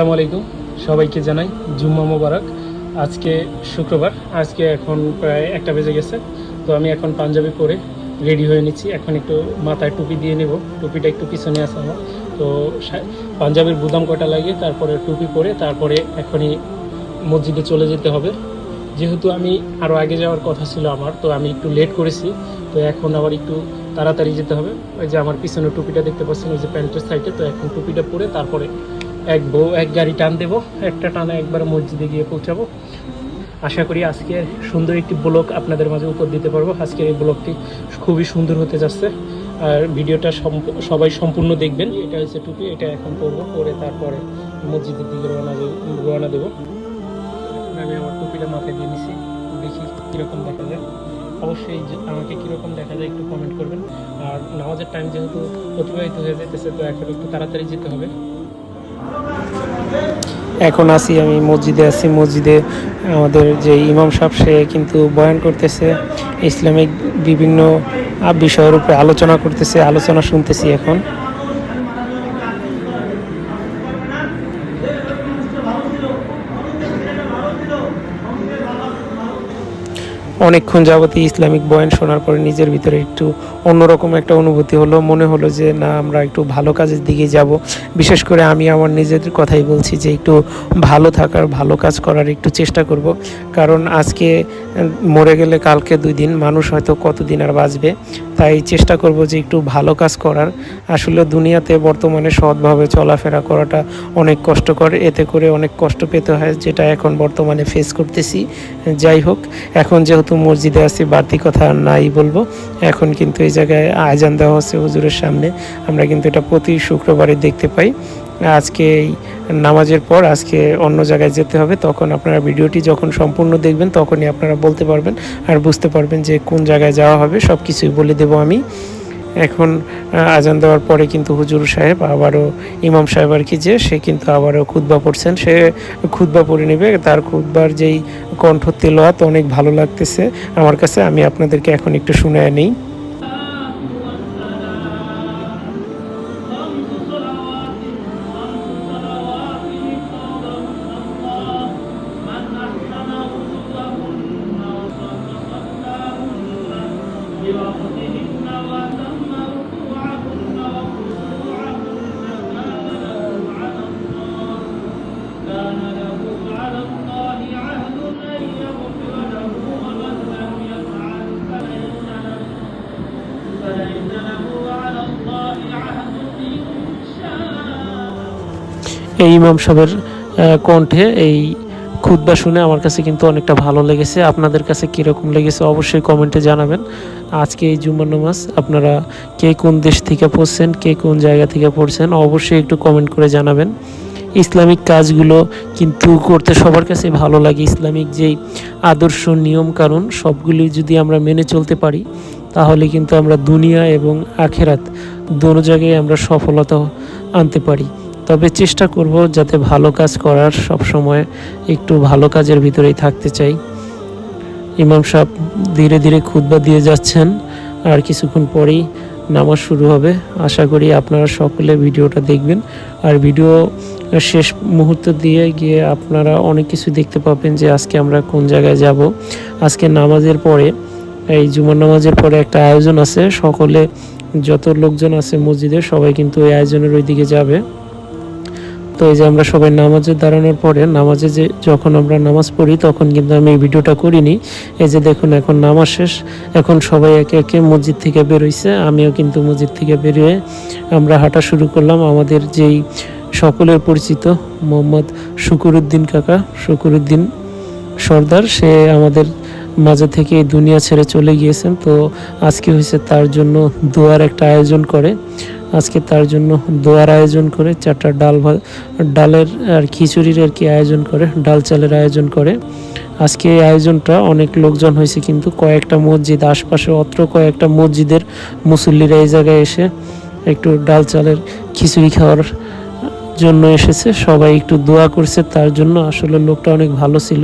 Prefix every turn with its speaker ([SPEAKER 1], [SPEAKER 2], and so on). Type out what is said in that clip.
[SPEAKER 1] আসসালামু আলাইকুম, সবাইকে জানাই জুম্মা মোবারক। আজকে শুক্রবার, আজকে এখন প্রায় 1টা বেজে গেছে। তো আমি এখন পাঞ্জাবি পরে রেডি হয়ে নিচ্ছি। এখন একটু মাথায় টুপি দিয়ে নেব, টুপিটা একটু পিছনে আছে আমার। তো পাঞ্জাবির বুদাম কটা লাগিয়ে তারপরে টুপি পরে তারপরে এখনই মসজিদে চলে যেতে হবে। যেহেতু আমি আরও আগে যাওয়ার কথা ছিল আমার, তো আমি একটু লেট করেছি। তো এখন আবার একটু তাড়াতাড়ি যেতে হবে। ওই যে আমার পিছনে টুপিটা দেখতে পাচ্ছেন, ওই যে প্যান্টের সাইডে। তো এখন টুপিটা পরে তারপরে এক গাড়ি টান দেবো, একটা টানা একবার মসজিদে গিয়ে পৌঁছাবো। আশা করি আজকে সুন্দর একটি ব্লগ আপনাদের মাঝে উপর দিতে পারবো। আজকের এই ব্লগটি খুবই সুন্দর হতে যাচ্ছে, আর ভিডিওটা সবাই সম্পূর্ণ দেখবেন। এটা হচ্ছে টুপি, এটা এখন পরবো, পরে তারপরে মসজিদের দিকে রওনা দেবো। আমি আমার টুপিটা মাথায় দিয়ে নিছি, দেখি কীরকম দেখা যায়। অবশ্যই আমাকে কীরকম দেখা যায় একটু কমেন্ট করবেন। আর নামাজের টাইম যেহেতু অতিবাহিত হয়ে যেতেছে, তো এখন একটু তাড়াতাড়ি যেতে হবে। এখন আমি মসজিদে আছি। মসজিদে আমাদের যে ইমাম সাহেব, সে কিন্তু বয়ান করতেছে, ইসলামিক বিভিন্ন বিষয়ের উপরে আলোচনা করতেছে, আলোচনা শুনতেছি এখন। অনেকক্ষণ যাবতীয় ইসলামিক বয়ান শোনার পরে নিজের ভিতরে একটু অন্যরকম একটা অনুভূতি হলো। মনে হলো যে না, আমরা একটু ভালো কাজের দিকে যাব। বিশেষ করে আমি আমার নিজের কথাই বলছি যে একটু ভালো থাকার, ভালো কাজ করার একটু চেষ্টা করব। কারণ আজকে মরে গেলে কালকে 2 দিন, মানুষ হয়তো কতদিন আর বাঁচবে। তাই চেষ্টা করব যে একটু ভালো কাজ করার। আসলে দুনিয়াতে বর্তমানে সৎভাবে চলাফেরা করাটা অনেক কষ্টকর, এতে করে অনেক কষ্ট পেতে হয়, যেটা এখন বর্তমানে ফেস করতেছি। যাই হোক, এখন যেহেতু মসজিদে আছি, বাড়তি কথা নাই বলবো। এখন কিন্তু এই জায়গায় আজান দেওয়া হচ্ছে হুজুরের সামনে। আমরা কিন্তু এটা প্রতি শুক্রবারে দেখতে পাই। আজকে এই নামাজের পর আজকে অন্য জায়গায় যেতে হবে। তখন আপনারা ভিডিওটি যখন সম্পূর্ণ দেখবেন, তখনই আপনারা বলতে পারবেন আর বুঝতে পারবেন যে কোন জায়গায় যাওয়া হবে। সব কিছুই বলে দেবো আমি। এখন আজান দেওয়ার পরে কিন্তু হুজুর সাহেব আবারও, ইমাম সাহেব আর কি, যে সে কিন্তু আবারও খুতবা পড়ছেন। সে খুতবা পড়ে নেবে। তার খুতবার যেই কণ্ঠ তেলাওয়াত অনেক ভালো লাগতেছে আমার কাছে। আমি আপনাদেরকে এখন একটু শুনায় নেই। এই ইমাম সাহেবের কণ্ঠে এই খুতবা শুনে আমার কাছে কিন্তু অনেকটা ভালো লেগেছে। আপনাদের কাছে কীরকম লেগেছে অবশ্যই কমেন্টে জানাবেন। আজকে এই জুম্মার নামাজ আপনারা কে কোন দেশ থেকে পড়ছেন, কে কোন জায়গা থেকে পড়ছেন, অবশ্যই একটু কমেন্ট করে জানাবেন। ইসলামিক কাজগুলো কিন্তু করতে সবার কাছে ভালো লাগে। ইসলামিক যেই আদর্শ, নিয়ম কানুন, সবগুলি যদি আমরা মেনে চলতে পারি, তাহলে কিন্তু আমরা দুনিয়া এবং আখেরাত দোনো জায়গায় আমরা সফলতা আনতে পারি। তবে চেষ্টা করব যাতে ভালো কাজ করার, সব সময় একটু ভালো কাজের ভিতরেই থাকতে চাই। ইমাম সাহেব ধীরে ধীরে খুতবা দিয়ে যাচ্ছেন, আর কিছুক্ষণ পরেই নামাজ শুরু হবে। আশা করি আপনারা সকলে ভিডিওটা দেখবেন। আর ভিডিও শেষ মুহূর্ত দিয়ে গিয়ে আপনারা অনেক কিছু দেখতে পাবেন যে আজকে আমরা কোন জায়গায় যাব। আজকে নামাজের পরে, এই জুমার নামাজের পরে একটা আয়োজন আছে। সকলে, যত লোকজন আছে মসজিদে, সবাই কিন্তু এই আয়োজনের ওই দিকে যাবে। তো এই যে আমরা সবাই নামাজে দাঁড়ানোর পরে, নামাজে যখন আমরা নামাজ পড়ি, তখন কিন্তু আমি এই ভিডিওটা করিনি। এই যে দেখুন, এখন নামাজ শেষ, এখন সবাই একে একে মসজিদ থেকে বেরোইছে। আমিও কিন্তু মসজিদ থেকে বেরিয়ে আমরা হাঁটা শুরু করলাম। আমাদের যেই সকলের পরিচিত মোহাম্মদ শুকুরউদ্দিন কাকা, শুকুরউদ্দিন সর্দার, সে আমাদের মাঝে থেকে এই দুনিয়া ছেড়ে চলে গিয়েছেন। তো আজকে হয়েছে তার জন্য দোয়ার একটা আয়োজন করে। আজকে তার জন্য দোয়ার আয়োজন করে 4টা ডালের আর খিচুড়ির আর কি আয়োজন করে, ডাল চালের আয়োজন করে। আজকে এই আয়োজনটা অনেক লোকজন হয়েছে, কিন্তু কয়েকটা মসজিদ আশপাশে, অত্র কয়েকটা মসজিদের মুসল্লিরা এই জায়গায় এসে একটু ডাল চালের খিচুড়ি খাওয়ার জন্য এসেছে। সবাই একটু দোয়া করছে তার জন্য। আসলে লোকটা অনেক ভালো ছিল।